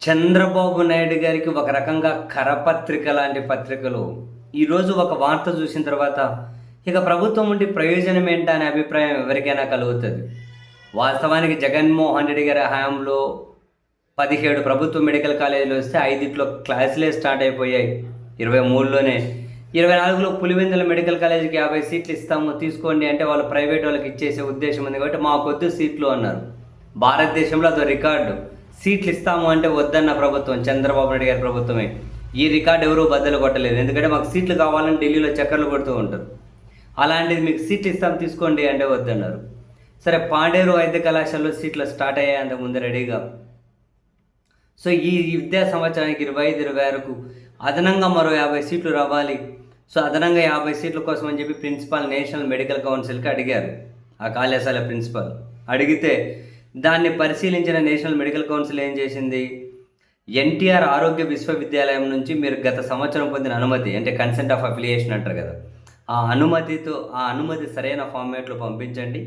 చంద్రబాబు నాయుడు గారికి ఒక రకంగా కరపత్రిక లాంటి పత్రికలు ఈరోజు ఒక వార్త చూసిన తర్వాత ఇక ప్రభుత్వం ఉండి ప్రయోజనం ఏంటా అనే అభిప్రాయం ఎవరికైనా కలుగుతుంది. వాస్తవానికి జగన్మోహన్ రెడ్డి గారి హయాంలో 17 ప్రభుత్వ మెడికల్ కాలేజీలు వస్తే 5 క్లాసులే స్టార్ట్ అయిపోయాయి. 23లోనే 24లో పులివెందుల మెడికల్ కాలేజీకి 50 సీట్లు ఇస్తాము తీసుకోండి అంటే వాళ్ళు ప్రైవేట్ వాళ్ళకి ఇచ్చేసే ఉద్దేశం ఉంది కాబట్టి మాకొద్దు సీట్లు అన్నారు. భారతదేశంలో అదో రికార్డు. సీట్లు ఇస్తాము అంటే వద్దన్న ప్రభుత్వం చంద్రబాబు నాయుడు గారి ప్రభుత్వమే. ఈ రికార్డు ఎవరూ బద్దలు కొట్టలేదు. ఎందుకంటే మాకు సీట్లు కావాలని ఢిల్లీలో చక్కర్లు కొడుతూ ఉంటారు. అలాంటిది మీకు సీట్లు ఇస్తాం తీసుకోండి అంటే వద్దన్నారు. సరే, పాడేరు వైద్య కళాశాలలో సీట్లు స్టార్ట్ అయ్యాయి అంతకుముందు రెడీగా. సో ఈ విద్యా సంవత్సరానికి 25-26కు అదనంగా మరో 50 సీట్లు రావాలి. సో అదనంగా 50 సీట్ల కోసం అని చెప్పి ప్రిన్సిపాల్ నేషనల్ మెడికల్ కౌన్సిల్కి అడిగారు. ఆ కళాశాల ప్రిన్సిపాల్ అడిగితే దాన్ని పరిశీలించిన నేషనల్ మెడికల్ కౌన్సిల్ ఏం చేసింది, ఎన్టీఆర్ ఆరోగ్య విశ్వవిద్యాలయం నుంచి మీరు గత సంవత్సరం పొందిన అనుమతి, అంటే కన్సెంట్ ఆఫ్ అఫిలియేషన్ అంటారు కదా, ఆ అనుమతి సరైన ఫార్మేట్లో పంపించండి.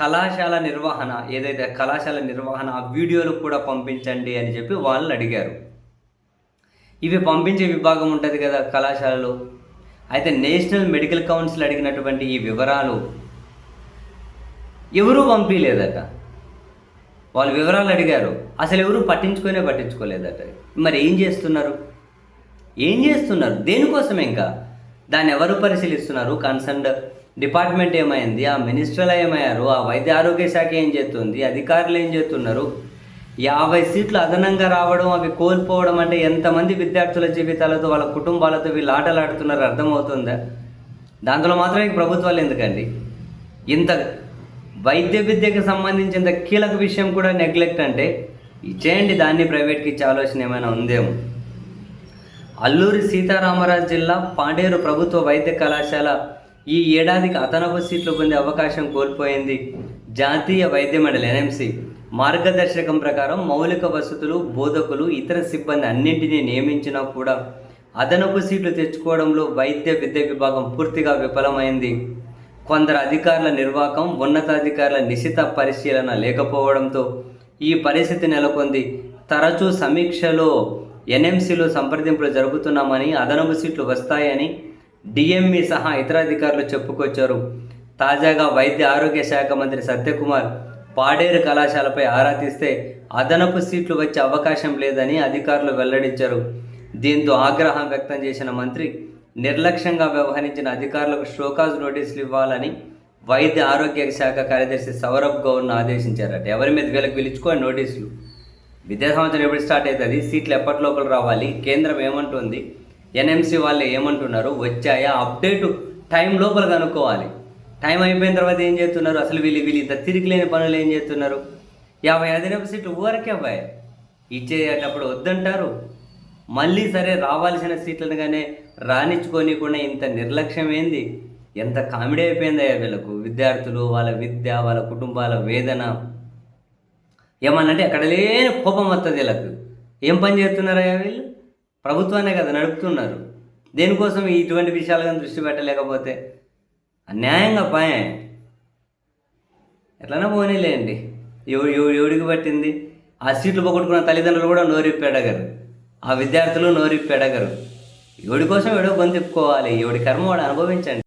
కళాశాల నిర్వహణ ఏదైతే కళాశాల నిర్వహణ ఆ వీడియోలు కూడా పంపించండి అని చెప్పి వాళ్ళు అడిగారు. ఇవి పంపించే విభాగం ఉంటుంది కదా కళాశాలలో. అయితే నేషనల్ మెడికల్ కౌన్సిల్ అడిగినటువంటి ఈ వివరాలు ఎవరూ పంపించలేదట. వాళ్ళు వివరాలు అడిగారు, అసలు ఎవరు పట్టించుకోలేదట. మరి ఏం చేస్తున్నారు దేనికోసం? ఇంకా దాన్ని ఎవరు పరిశీలిస్తున్నారు? కన్సర్న్డ్ డిపార్ట్మెంట్ ఏమైంది? ఆ మినిస్టర్లు ఏమయ్యారు? ఆ వైద్య ఆరోగ్య శాఖ ఏం చేస్తుంది? అధికారులు ఏం చేస్తున్నారు? 50 సీట్లు అదనంగా రావడం, అవి కోల్పోవడం అంటే ఎంతమంది విద్యార్థుల జీవితాలతో వాళ్ళ కుటుంబాలతో వీళ్ళు ఆటలాడుతున్నారో అర్థమవుతుందా? దాంట్లో మాత్రమే ప్రభుత్వాలు ఎందుకండి ఇంత వైద్య విద్యకు సంబంధించిన కీలక విషయం కూడా నెగ్లెక్ట్ అంటే ఇచ్చేయండి, దాన్ని ప్రైవేట్కి ఇచ్చే ఆలోచన ఏమైనా ఉందేమో. అల్లూరి సీతారామరాజు జిల్లా పాడేరు ప్రభుత్వ వైద్య కళాశాల ఈ ఏడాదికి అదనపు సీట్లు పొందే అవకాశం కోల్పోయింది. జాతీయ వైద్య మండలి NMC మార్గదర్శకం ప్రకారం మౌలిక వసతులు, బోధకులు, ఇతర సిబ్బంది అన్నింటినీ నియమించినా కూడా అదనపు సీట్లు తెచ్చుకోవడంలో వైద్య విద్య విభాగం పూర్తిగా విఫలమైంది. కొందరు అధికారుల నిర్వాహకం, ఉన్నతాధికారుల నిశిత పరిశీలన లేకపోవడంతో ఈ పరిస్థితి నెలకొంది. తరచూ సమీక్షలో NMCలో సంప్రదింపులు జరుపుతున్నామని, అదనపు సీట్లు వస్తాయని DME సహా ఇతర అధికారులు చెప్పుకొచ్చారు. తాజాగా వైద్య ఆరోగ్య శాఖ మంత్రి సత్యకుమార్ పాడేరు కళాశాలపై ఆరా తీస్తే అదనపు సీట్లు వచ్చే అవకాశం లేదని అధికారులు వెల్లడించారు. దీంతో ఆగ్రహం వ్యక్తం చేసిన మంత్రి నిర్లక్ష్యంగా వ్యవహరించిన అధికారులకు షోకాజ్ నోటీసులు ఇవ్వాలని వైద్య ఆరోగ్య శాఖ కార్యదర్శి సౌరభ్ గౌడ్ను ఆదేశించారట. ఎవరి మీద వీళ్ళకి పిలుచుకోని నోటీసులు. విద్యా సంవత్సరం ఎప్పుడు స్టార్ట్ అవుతుంది, సీట్లు ఎప్పటి లోపల రావాలి, కేంద్రం ఏమంటుంది, NMC వాళ్ళు ఏమంటున్నారు, వచ్చాయా అప్డేటు టైం లోపల కనుక్కోవాలి. టైం అయిపోయిన తర్వాత ఏం చేస్తున్నారు, అసలు వీళ్ళు ఇంత తిరిగి లేని పనులు ఏం చేస్తున్నారు. 50 అదనపు సీట్లు ఊరకే అబ్బాయి ఇచ్చేటప్పుడు వద్దంటారు, మళ్ళీ సరే రావాల్సిన సీట్లను కానీ రాణించుకోనికుండా ఇంత నిర్లక్ష్యం ఏంది? ఎంత కామెడీ అయిపోయిందయ్యా వీళ్ళకు. విద్యార్థులు, వాళ్ళ విద్య, వాళ్ళ కుటుంబాల వేదన ఏమన్నంటే అక్కడ లేని కోపం వస్తుంది వీళ్ళకు. ఏం పని చేస్తున్నారయ్యా వీళ్ళు? ప్రభుత్వాన్నే కదా నడుపుతున్నారు. దేనికోసం ఇటువంటి విషయాలు కానీ దృష్టి పెట్టలేకపోతే అన్యాయంగా పాయే ఎట్లన్నా పోనీలేండి. ఎవడికి పట్టింది? ఆ సీట్లు పోగొట్టుకున్న తల్లిదండ్రులు కూడా నోరిప్పెడగరు, ఆ విద్యార్థులు నోరిప్పెడగరు. ఎవడి కోసం ఎవడో గొంతు తిప్పుకోవాలి. ఎవడి కర్మ వాడు అనుభవించండి.